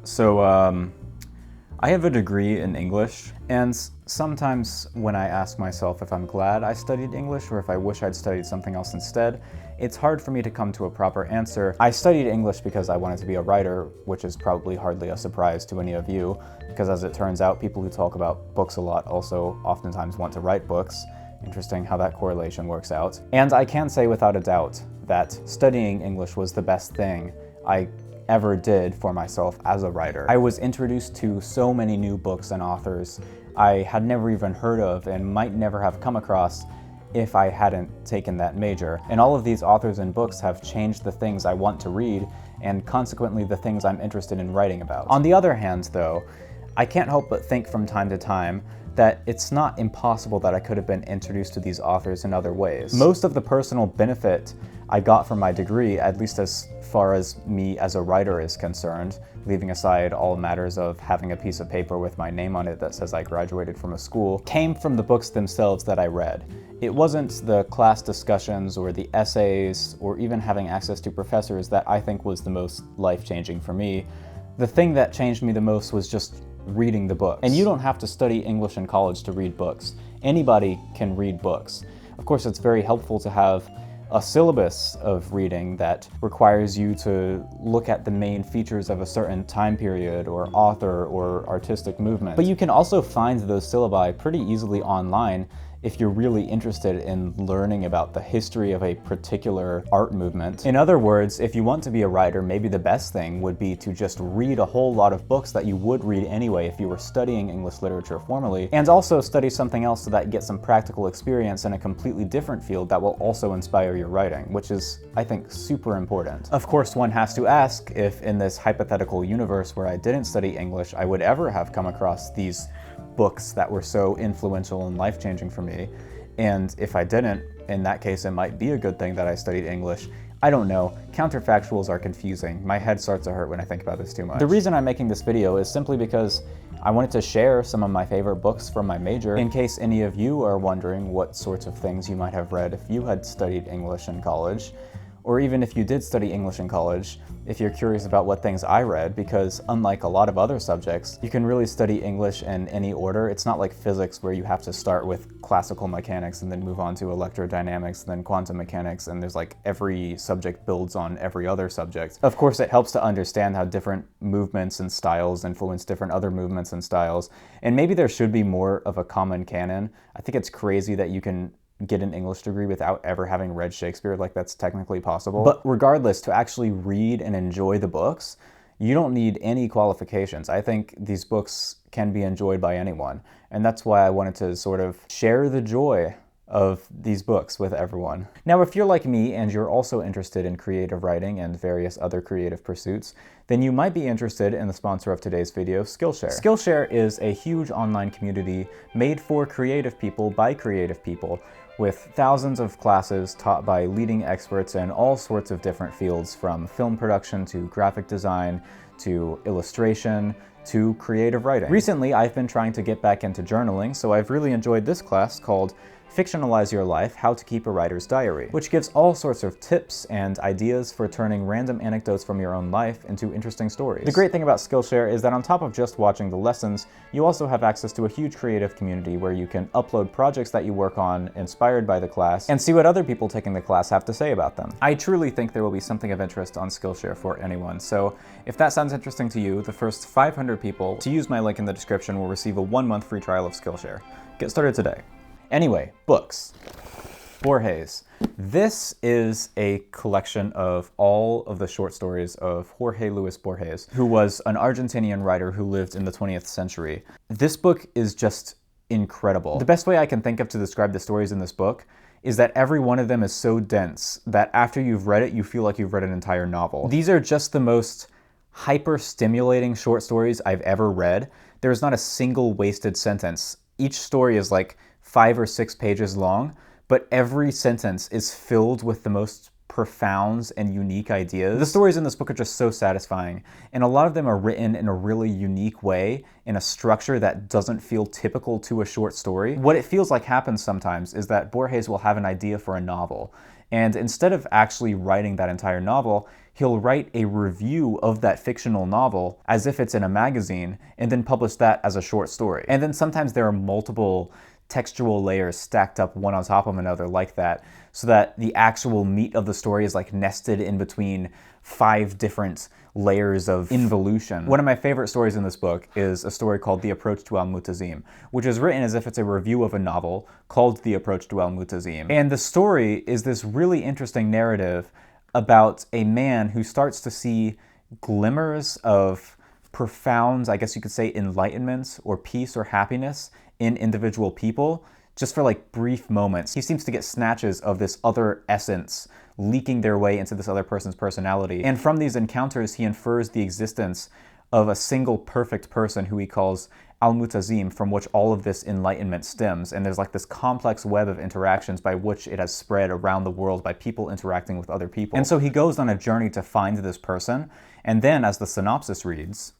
I have a degree in English, and sometimes when I ask myself if I'm glad I studied English or if I wish I'd studied something else instead, it's hard for me to come to a proper answer. I studied English because I wanted to be a writer, which is probably hardly a surprise to any of you, because as it turns out, people who talk about books a lot also oftentimes want to write books. Interesting how that correlation works out. And I can say without a doubt that studying English was the best thing I ever did for myself as a writer. I was introduced to so many new books and authors I had never even heard of and might never have come across if I hadn't taken that major. And all of these authors and books have changed the things I want to read and consequently the things I'm interested in writing about. On the other hand, though, I can't help but think from time to time that it's not impossible that I could have been introduced to these authors in other ways. Most of the personal benefit I got from my degree, at least as far as me as a writer is concerned, leaving aside all matters of having a piece of paper with my name on it that says I graduated from a school, came from the books themselves that I read. It wasn't the class discussions or the essays or even having access to professors that I think was the most life-changing for me. The thing that changed me the most was just reading the books. And you don't have to study English in college to read books. Anybody can read books. Of course, it's very helpful to have a syllabus of reading that requires you to look at the main features of a certain time period or author or artistic movement. But you can also find those syllabi pretty easily online if you're really interested in learning about the history of a particular art movement. In other words, if you want to be a writer, maybe the best thing would be to just read a whole lot of books that you would read anyway if you were studying English literature formally, and also study something else so that you get some practical experience in a completely different field that will also inspire your writing, which is, I think, super important. Of course, one has to ask if in this hypothetical universe where I didn't study English, I would ever have come across these books that were so influential and life-changing for me. And if I didn't, in that case, it might be a good thing that I studied English. I don't know. Counterfactuals are confusing. My head starts to hurt when I think about this too much. The reason I'm making this video is simply because I wanted to share some of my favorite books from my major in case any of you are wondering what sorts of things you might have read if you had studied English in college. Or even if you did study English in college, if you're curious about what things I read, because unlike a lot of other subjects, you can really study English in any order. It's not like physics where you have to start with classical mechanics and then move on to electrodynamics, and then quantum mechanics, and there's like every subject builds on every other subject. Of course, it helps to understand how different movements and styles influence different other movements and styles, and maybe there should be more of a common canon. I think it's crazy that you can get an English degree without ever having read Shakespeare, like that's technically possible. But regardless, to actually read and enjoy the books, you don't need any qualifications. I think these books can be enjoyed by anyone, and that's why I wanted to sort of share the joy of these books with everyone. Now, if you're like me and you're also interested in creative writing and various other creative pursuits, then you might be interested in the sponsor of today's video, Skillshare. Skillshare is a huge online community made for creative people by creative people, with thousands of classes taught by leading experts in all sorts of different fields, from film production to graphic design to illustration to creative writing. Recently, I've been trying to get back into journaling, so I've really enjoyed this class called Fictionalize Your Life: How to Keep a Writer's Diary, which gives all sorts of tips and ideas for turning random anecdotes from your own life into interesting stories. The great thing about Skillshare is that on top of just watching the lessons, you also have access to a huge creative community where you can upload projects that you work on inspired by the class and see what other people taking the class have to say about them. I truly think there will be something of interest on Skillshare for anyone, so if that sounds interesting to you, the first 500 people to use my link in the description will receive a 1-month free trial of Skillshare. Get started today. Anyway, books. Borges. This is a collection of all of the short stories of Jorge Luis Borges, who was an Argentinian writer who lived in the 20th century. This book is just incredible. The best way I can think of to describe the stories in this book is that every one of them is so dense that after you've read it, you feel like you've read an entire novel. These are just the most hyper-stimulating short stories I've ever read. There's not a single wasted sentence. Each story is like 5 or 6 pages long, but every sentence is filled with the most profound and unique ideas. The stories in this book are just so satisfying, and a lot of them are written in a really unique way, in a structure that doesn't feel typical to a short story. What it feels like happens sometimes is that Borges will have an idea for a novel, and instead of actually writing that entire novel, he'll write a review of that fictional novel as if it's in a magazine and then publish that as a short story. And then sometimes there are multiple textual layers stacked up one on top of another like that, so that the actual meat of the story is like nested in between 5 different layers of involution. One of my favorite stories in this book is a story called The Approach to Al-Mutazim, which is written as if it's a review of a novel called The Approach to Al-Mutazim. And the story is this really interesting narrative about a man who starts to see glimmers of profound, I guess you could say, enlightenment or peace or happiness in individual people, just for like brief moments. He seems to get snatches of this other essence leaking their way into this other person's personality. And from these encounters, he infers the existence of a single perfect person who he calls Al-Mutazim, from which all of this enlightenment stems. And there's like this complex web of interactions by which it has spread around the world by people interacting with other people. And so he goes on a journey to find this person. And then, as the synopsis reads,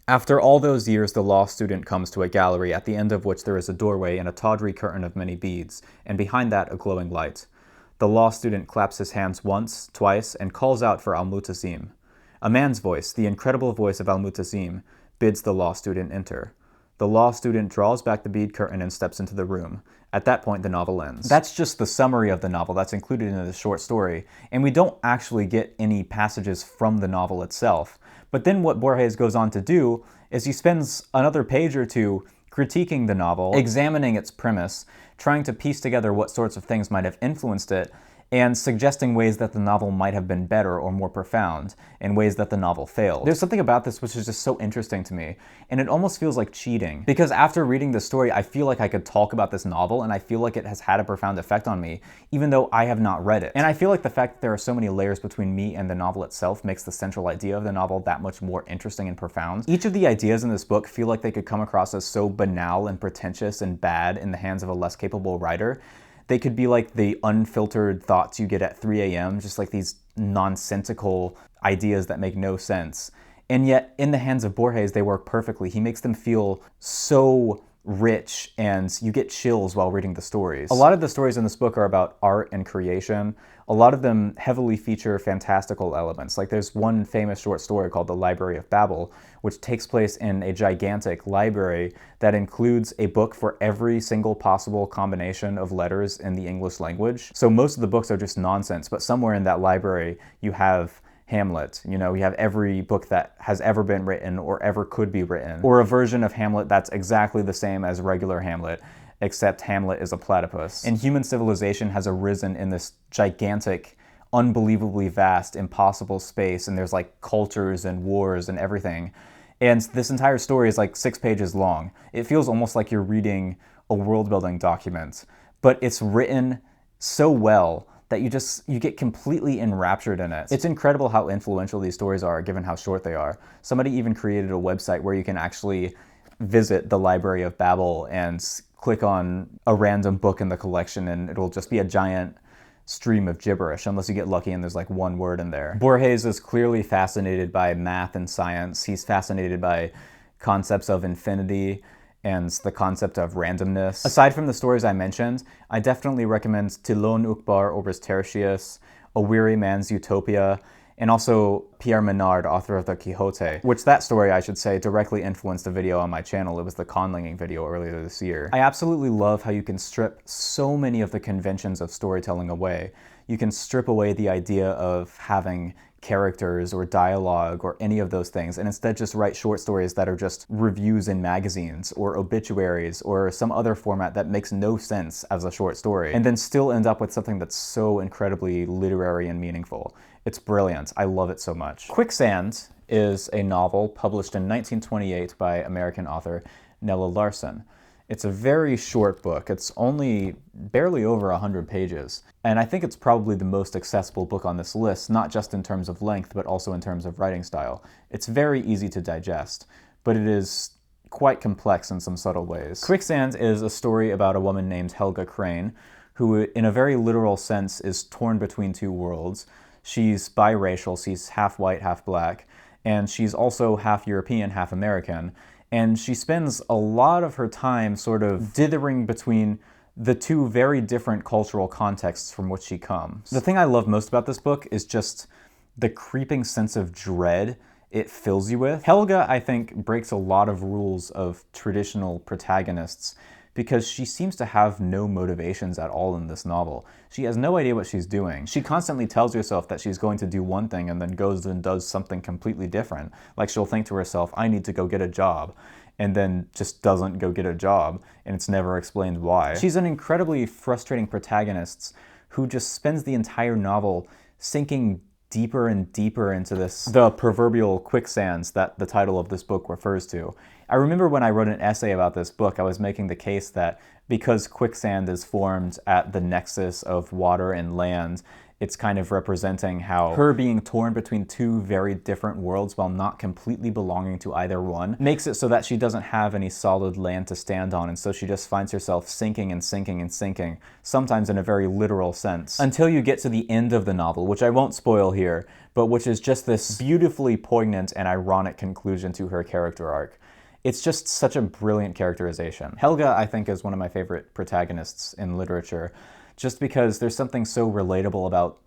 after all those years, the law student comes to a gallery at the end of which there is a doorway and a tawdry curtain of many beads, and behind that a glowing light. The law student claps his hands once, twice, and calls out for Al-Mutazim. A man's voice, the incredible voice of Al-Mutazim, bids the law student enter. The law student draws back the bead curtain and steps into the room. At that point, the novel ends. That's just the summary of the novel that's included in the short story, and we don't actually get any passages from the novel itself. But then what Borges goes on to do is he spends another page or two critiquing the novel, examining its premise, trying to piece together what sorts of things might have influenced it, and suggesting ways that the novel might have been better or more profound, and ways that the novel failed. There's something about this which is just so interesting to me, and it almost feels like cheating. Because after reading this story, I feel like I could talk about this novel, and I feel like it has had a profound effect on me, even though I have not read it. And I feel like the fact that there are so many layers between me and the novel itself makes the central idea of the novel that much more interesting and profound. Each of the ideas in this book feel like they could come across as so banal and pretentious and bad in the hands of a less capable writer. They could be like the unfiltered thoughts you get at 3 a.m., just like these nonsensical ideas that make no sense. And yet, in the hands of Borges, they work perfectly. He makes them feel so rich, and you get chills while reading the stories. A lot of the stories in this book are about art and creation. A lot of them heavily feature fantastical elements. Like there's one famous short story called The Library of Babel, which takes place in a gigantic library that includes a book for every single possible combination of letters in the English language. So most of the books are just nonsense, but somewhere in that library you have Hamlet. You know, you have every book that has ever been written or ever could be written, or a version of Hamlet that's exactly the same as regular Hamlet, except Hamlet is a platypus. And human civilization has arisen in this gigantic, unbelievably vast, impossible space, and there's like cultures and wars and everything. And this entire story is like 6 pages long. It feels almost like you're reading a world-building document, but it's written so well that you get completely enraptured in it. It's incredible how influential these stories are, given how short they are. Somebody even created a website where you can actually visit the Library of Babel and click on a random book in the collection, and it'll just be a giant stream of gibberish, unless you get lucky and there's like one word in there. Borges is clearly fascinated by math and science. He's fascinated by concepts of infinity and the concept of randomness. Aside from the stories I mentioned, I definitely recommend Tilon Ukbar Oberst Tertius, A Weary Man's Utopia, and also Pierre Menard, author of the Quixote, which that story, I should say, directly influenced a video on my channel. It was the conlanging video earlier this year. I absolutely love how you can strip so many of the conventions of storytelling away. You can strip away the idea of having characters or dialogue or any of those things, and instead just write short stories that are just reviews in magazines or obituaries or some other format that makes no sense as a short story, and then still end up with something that's so incredibly literary and meaningful. It's brilliant. I love it so much. Quicksand is a novel published in 1928 by American author Nella Larsen. It's a very short book. It's only barely over 100 pages. And I think it's probably the most accessible book on this list, not just in terms of length, but also in terms of writing style. It's very easy to digest, but it is quite complex in some subtle ways. Quicksand is a story about a woman named Helga Crane, who in a very literal sense is torn between two worlds. She's biracial, she's half white, half black, and she's also half European, half American. And she spends a lot of her time sort of dithering between the two very different cultural contexts from which she comes. The thing I love most about this book is just the creeping sense of dread it fills you with. Helga, I think, breaks a lot of rules of traditional protagonists because she seems to have no motivations at all in this novel. She has no idea what she's doing. She constantly tells herself that she's going to do one thing and then goes and does something completely different. Like she'll think to herself, I need to go get a job, and then just doesn't go get a job, and it's never explained why. She's an incredibly frustrating protagonist who just spends the entire novel sinking deeper and deeper into the proverbial quicksands that the title of this book refers to. I remember when I wrote an essay about this book, I was making the case that because quicksand is formed at the nexus of water and land, it's kind of representing how her being torn between two very different worlds while not completely belonging to either one makes it so that she doesn't have any solid land to stand on, and so she just finds herself sinking and sinking and sinking, sometimes in a very literal sense, until you get to the end of the novel, which I won't spoil here, but which is just this beautifully poignant and ironic conclusion to her character arc. It's just such a brilliant characterization. Helga, I think, is one of my favorite protagonists in literature, just because there's something so relatable about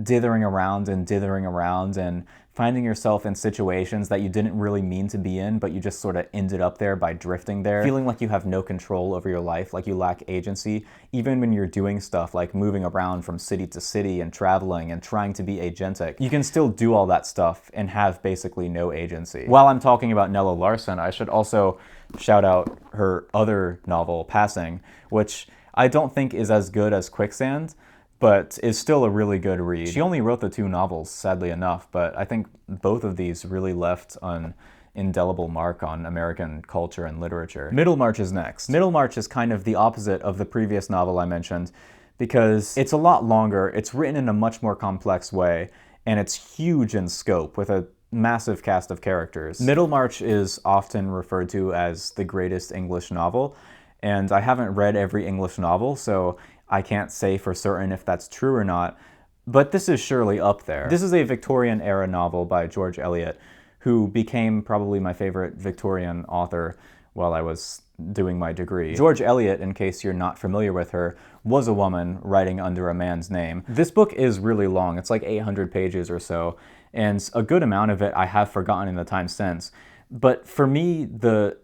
dithering around and finding yourself in situations that you didn't really mean to be in, but you just sort of ended up there by drifting there, feeling like you have no control over your life, like you lack agency, even when you're doing stuff like moving around from city to city and traveling and trying to be agentic. You can still do all that stuff and have basically no agency. While I'm talking about Nella Larsen, I should also shout out her other novel, Passing, which I don't think is as good as Quicksand, but is still a really good read. She only wrote the two novels, sadly enough, but I think both of these really left an indelible mark on American culture and literature. Middlemarch is next. Middlemarch is kind of the opposite of the previous novel I mentioned because it's a lot longer, it's written in a much more complex way, and it's huge in scope with a massive cast of characters. Middlemarch is often referred to as the greatest English novel, and I haven't read every English novel, so I can't say for certain if that's true or not, but this is surely up there. This is a Victorian-era novel by George Eliot, who became probably my favorite Victorian author while I was doing my degree. George Eliot, in case you're not familiar with her, was a woman writing under a man's name. This book is really long. It's like 800 pages or so, and a good amount of it I have forgotten in the time since. But for me, the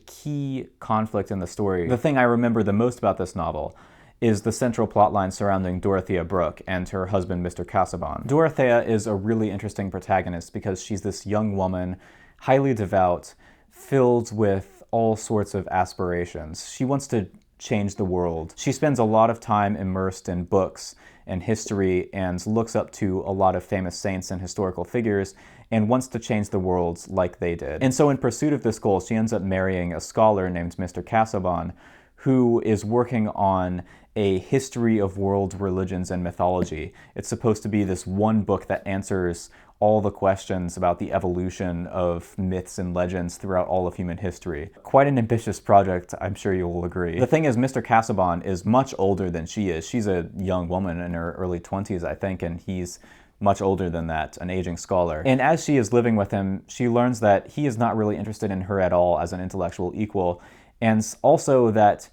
key conflict in the story, the thing I remember the most about this novel, is the central plotline surrounding Dorothea Brooke and her husband, Mr. Casaubon. Dorothea is a really interesting protagonist because she's this young woman, highly devout, filled with all sorts of aspirations. She wants to change the world. She spends a lot of time immersed in books and history and looks up to a lot of famous saints and historical figures and wants to change the world like they did. And so in pursuit of this goal, she ends up marrying a scholar named Mr. Casaubon, who is working on a history of world religions and mythology. It's supposed to be this one book that answers all the questions about the evolution of myths and legends throughout all of human history. Quite an ambitious project, I'm sure you will agree. The thing is, Mr. Casaubon is much older than she is. She's a young woman in her early 20s, I think, and he's much older than that, an aging scholar. And as she is living with him, she learns that he is not really interested in her at all as an intellectual equal, and also that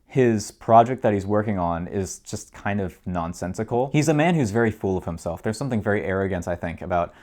his project that he's working on is just kind of nonsensical. He's a man who's very full of himself. There's something very arrogant, I think, about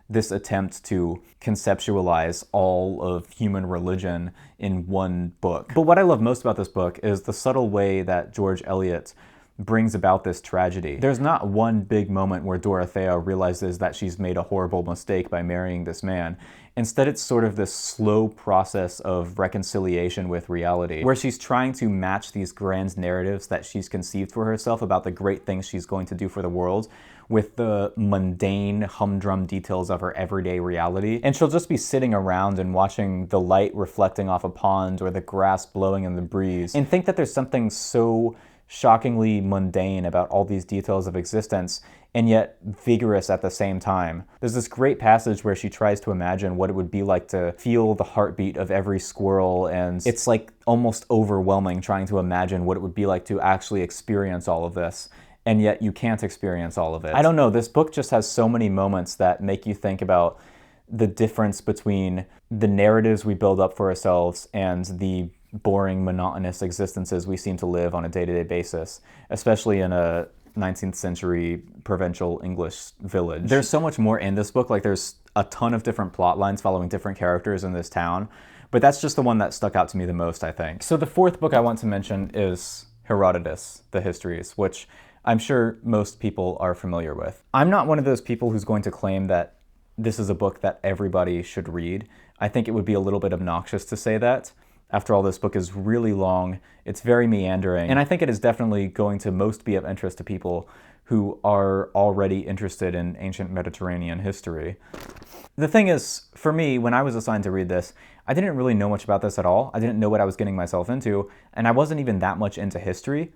this attempt to conceptualize all of human religion in one book. But what I love most about this book is the subtle way that George Eliot brings about this tragedy. There's not one big moment where Dorothea realizes that she's made a horrible mistake by marrying this man. Instead, it's sort of this slow process of reconciliation with reality, where she's trying to match these grand narratives that she's conceived for herself about the great things she's going to do for the world with the mundane, humdrum details of her everyday reality. And she'll just be sitting around and watching the light reflecting off a pond or the grass blowing in the breeze and think that there's something so shockingly mundane about all these details of existence, and yet vigorous at the same time. There's this great passage where she tries to imagine what it would be like to feel the heartbeat of every squirrel, and it's like almost overwhelming trying to imagine what it would be like to actually experience all of this, and yet you can't experience all of it. I don't know, this book just has so many moments that make you think about the difference between the narratives we build up for ourselves and the boring, monotonous existences we seem to live on a day-to-day basis, especially in a 19th century provincial English village. There's so much more in this book. Like, there's a ton of different plot lines following different characters in this town, but that's just the one that stuck out to me the most, I think. So the fourth book I want to mention is Herodotus, The Histories, which I'm sure most people are familiar with. I'm not one of those people who's going to claim that this is a book that everybody should read. I think it would be a little bit obnoxious to say that. After all, this book is really long, it's very meandering, and I think it is definitely going to most be of interest to people who are already interested in ancient Mediterranean history. The thing is, for me, when I was assigned to read this, I didn't really know much about this at all. I didn't know what I was getting myself into, and I wasn't even that much into history.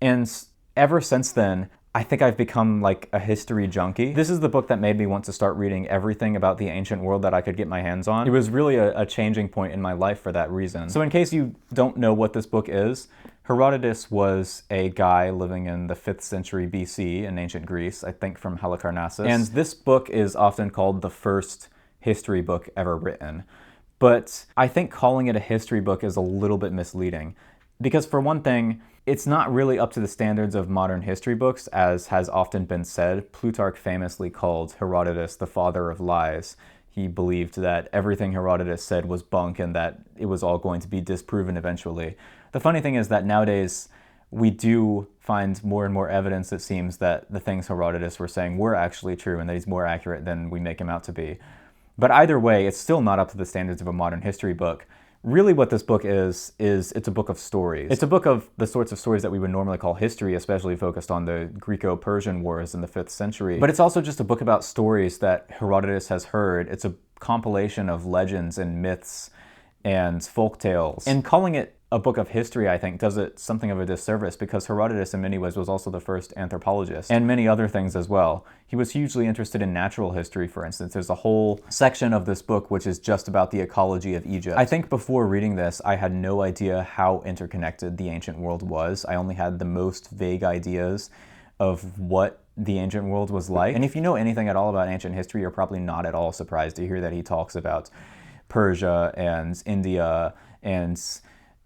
And ever since then, I think I've become like a history junkie. This is the book that made me want to start reading everything about the ancient world that I could get my hands on. It was really a changing point in my life for that reason. So in case you don't know what this book is, Herodotus was a guy living in the 5th century BC in ancient Greece, I think from Halicarnassus. And this book is often called the first history book ever written. But I think calling it a history book is a little bit misleading. Because for one thing, it's not really up to the standards of modern history books, as has often been said. Plutarch famously called Herodotus the father of lies. He believed that everything Herodotus said was bunk and that it was all going to be disproven eventually. The funny thing is that nowadays we do find more and more evidence, it seems, that the things Herodotus were saying were actually true and that he's more accurate than we make him out to be. But either way, it's still not up to the standards of a modern history book. Really what this book is it's a book of stories. It's a book of the sorts of stories that we would normally call history, especially focused on the Greco-Persian wars in the 5th century. But it's also just a book about stories that Herodotus has heard. It's a compilation of legends and myths and folk tales. And calling it a book of history, I think, does it something of a disservice, because Herodotus in many ways was also the first anthropologist, and many other things as well. He was hugely interested in natural history, for instance. There's a whole section of this book which is just about the ecology of Egypt. I think before reading this, I had no idea how interconnected the ancient world was. I only had the most vague ideas of what the ancient world was like. And if you know anything at all about ancient history, you're probably not at all surprised to hear that he talks about Persia and India and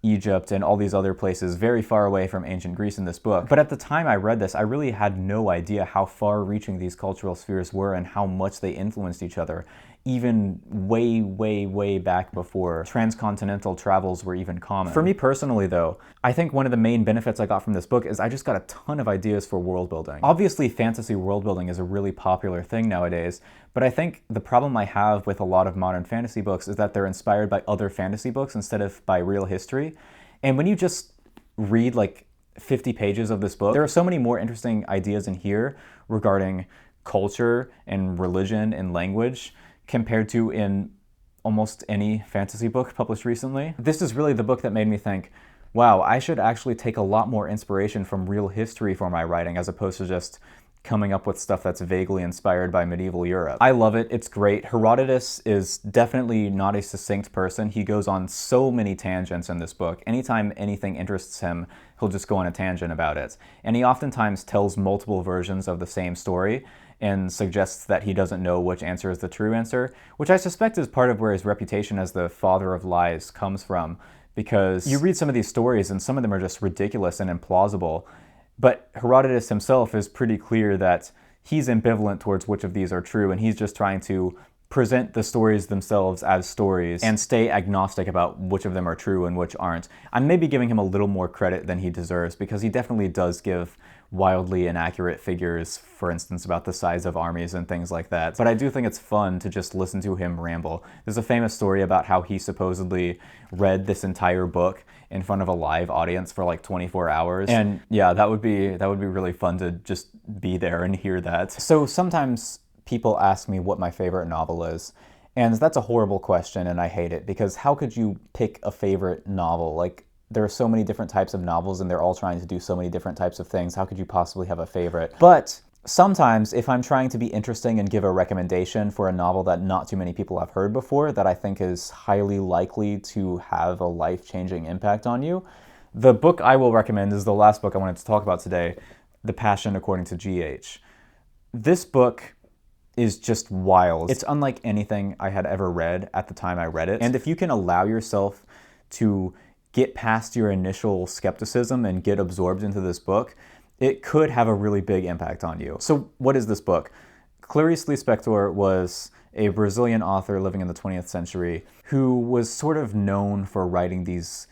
Egypt and all these other places very far away from ancient Greece in this book. But at the time I read this, I really had no idea how far-reaching these cultural spheres were and how much they influenced each other, even way, way, way back before transcontinental travels were even common. For me personally, though, I think one of the main benefits I got from this book is I just got a ton of ideas for world building. Obviously, fantasy world building is a really popular thing nowadays, but I think the problem I have with a lot of modern fantasy books is that they're inspired by other fantasy books instead of by real history. And when you just read like 50 pages of this book, there are so many more interesting ideas in here regarding culture and religion and language compared to in almost any fantasy book published recently. This is really the book that made me think, wow, I should actually take a lot more inspiration from real history for my writing as opposed to just coming up with stuff that's vaguely inspired by medieval Europe. I love it, it's great. Herodotus is definitely not a succinct person. He goes on so many tangents in this book. Anytime anything interests him, he'll just go on a tangent about it. And he oftentimes tells multiple versions of the same story and suggests that he doesn't know which answer is the true answer, which I suspect is part of where his reputation as the father of lies comes from, because you read some of these stories and some of them are just ridiculous and implausible. But Herodotus himself is pretty clear that he's ambivalent towards which of these are true, and he's just trying to present the stories themselves as stories and stay agnostic about which of them are true and which aren't. I'm maybe giving him a little more credit than he deserves, because he definitely does give wildly inaccurate figures, for instance, about the size of armies and things like that. But I do think it's fun to just listen to him ramble. There's a famous story about how he supposedly read this entire book in front of a live audience for like 24 hours. And yeah, that would be really fun to just be there and hear that. So sometimes people ask me what my favorite novel is, and that's a horrible question and I hate it, because how could you pick a favorite novel? Like, there are so many different types of novels and they're all trying to do so many different types of things. How could you possibly have a favorite? But sometimes if I'm trying to be interesting and give a recommendation for a novel that not too many people have heard before, that I think is highly likely to have a life-changing impact on you, the book I will recommend is the last book I wanted to talk about today, The Passion According to G.H. This book is just wild. It's unlike anything I had ever read at the time I read it. And if you can allow yourself to get past your initial skepticism and get absorbed into this book, it could have a really big impact on you. So what is this book? Clarice Lispector was a Brazilian author living in the 20th century who was sort of known for writing these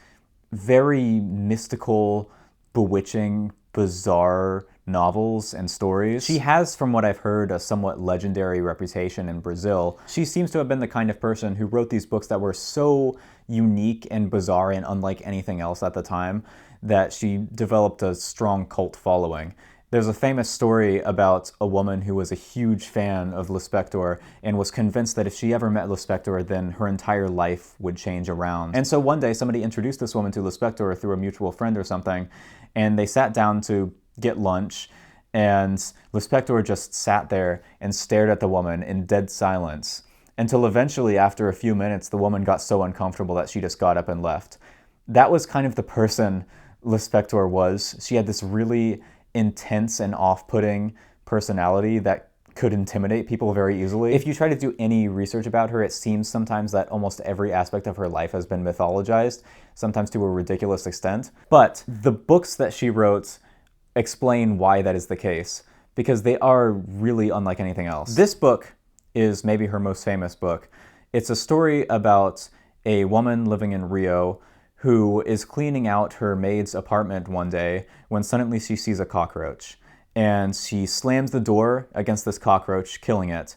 very mystical, bewitching, bizarre novels and stories. She has, from what I've heard, a somewhat legendary reputation in Brazil. She seems to have been the kind of person who wrote these books that were so unique and bizarre and unlike anything else at the time that she developed a strong cult following. There's a famous story about a woman who was a huge fan of Lispector and was convinced that if she ever met Lispector, then her entire life would change around. And so one day somebody introduced this woman to Lispector through a mutual friend or something, and they sat down to get lunch, and Lispector just sat there and stared at the woman in dead silence until eventually, after a few minutes, the woman got so uncomfortable that she just got up and left. That was kind of the person Lispector was. She had this really intense and off-putting personality that could intimidate people very easily. If you try to do any research about her, it seems sometimes that almost every aspect of her life has been mythologized, sometimes to a ridiculous extent. But the books that she wrote explain why that is the case, because they are really unlike anything else. This book is maybe her most famous book. It's a story about a woman living in Rio who is cleaning out her maid's apartment one day when suddenly she sees a cockroach. And she slams the door against this cockroach, killing it.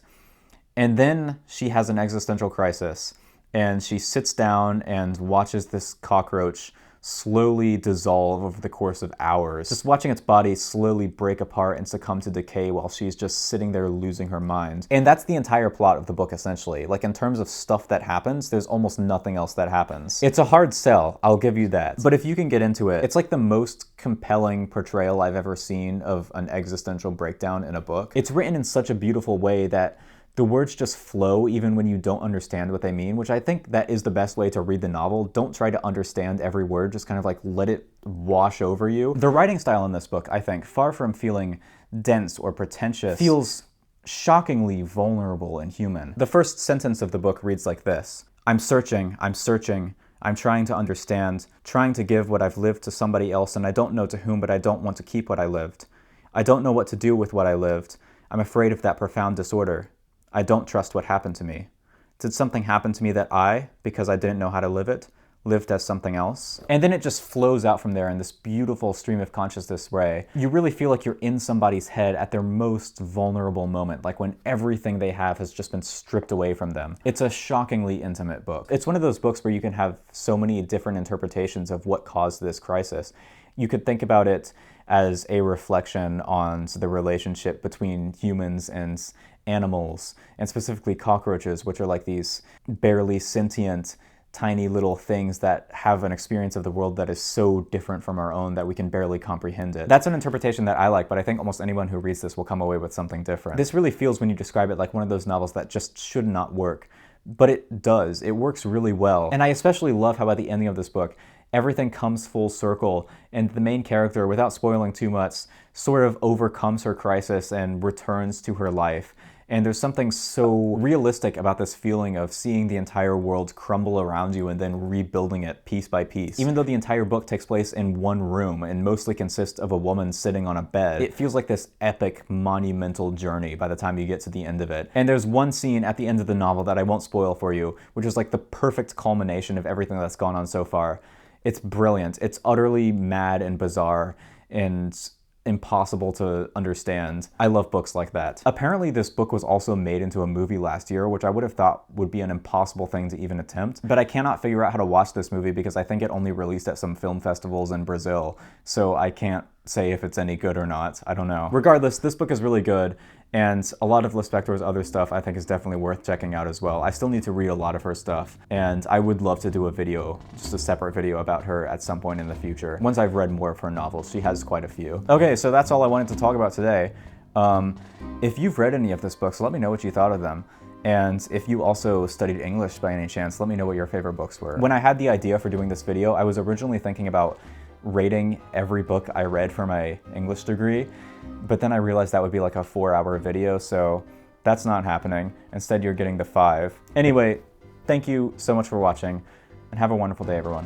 And then she has an existential crisis, and she sits down and watches this cockroach slowly dissolve over the course of hours, just watching its body slowly break apart and succumb to decay while she's just sitting there losing her mind. And that's the entire plot of the book, essentially. Like, in terms of stuff that happens, there's almost nothing else that happens. It's a hard sell, I'll give you that. But if you can get into it, it's like the most compelling portrayal I've ever seen of an existential breakdown in a book. It's written in such a beautiful way that the words just flow even when you don't understand what they mean, which I think that is the best way to read the novel. Don't try to understand every word, just kind of like let it wash over you. The writing style in this book, I think, far from feeling dense or pretentious, feels shockingly vulnerable and human. The first sentence of the book reads like this: I'm searching, I'm trying to understand, trying to give what I've lived to somebody else, and I don't know to whom, but I don't want to keep what I lived. I don't know what to do with what I lived. I'm afraid of that profound disorder. I don't trust what happened to me. Did something happen to me that I, because I didn't know how to live it, lived as something else? And then it just flows out from there in this beautiful stream of consciousness way. You really feel like you're in somebody's head at their most vulnerable moment, like when everything they have has just been stripped away from them. It's a shockingly intimate book. It's one of those books where you can have so many different interpretations of what caused this crisis. You could think about it as a reflection on the relationship between humans and animals, and specifically cockroaches, which are like these barely sentient, tiny little things that have an experience of the world that is so different from our own that we can barely comprehend it. That's an interpretation that I like, but I think almost anyone who reads this will come away with something different. This really feels, when you describe it, like one of those novels that just should not work, but it does. It works really well. And I especially love how at the ending of this book, everything comes full circle, and the main character, without spoiling too much, sort of overcomes her crisis and returns to her life. And there's something so realistic about this feeling of seeing the entire world crumble around you and then rebuilding it piece by piece. Even though the entire book takes place in one room and mostly consists of a woman sitting on a bed, it feels like this epic, monumental journey by the time you get to the end of it. And there's one scene at the end of the novel that I won't spoil for you, which is like the perfect culmination of everything that's gone on so far. It's brilliant. It's utterly mad and bizarre and impossible to understand. I love books like that. Apparently this book was also made into a movie last year, which I would have thought would be an impossible thing to even attempt, but I cannot figure out how to watch this movie because I think it only released at some film festivals in Brazil, so I can't say if it's any good or not. I don't know. Regardless, this book is really good, and a lot of Lispector's other stuff I think is definitely worth checking out as well. I still need to read a lot of her stuff, and I would love to do a video, just a separate video about her at some point in the future. Once I've read more of her novels, she has quite a few. Okay, so that's all I wanted to talk about today. If you've read any of these books, let me know what you thought of them. And if you also studied English by any chance, let me know what your favorite books were. When I had the idea for doing this video, I was originally thinking about rating every book I read for my English degree, but then I realized that would be like a 4-hour video, so that's not happening. Instead, you're getting the 5. Anyway, thank you so much for watching, and have a wonderful day, everyone.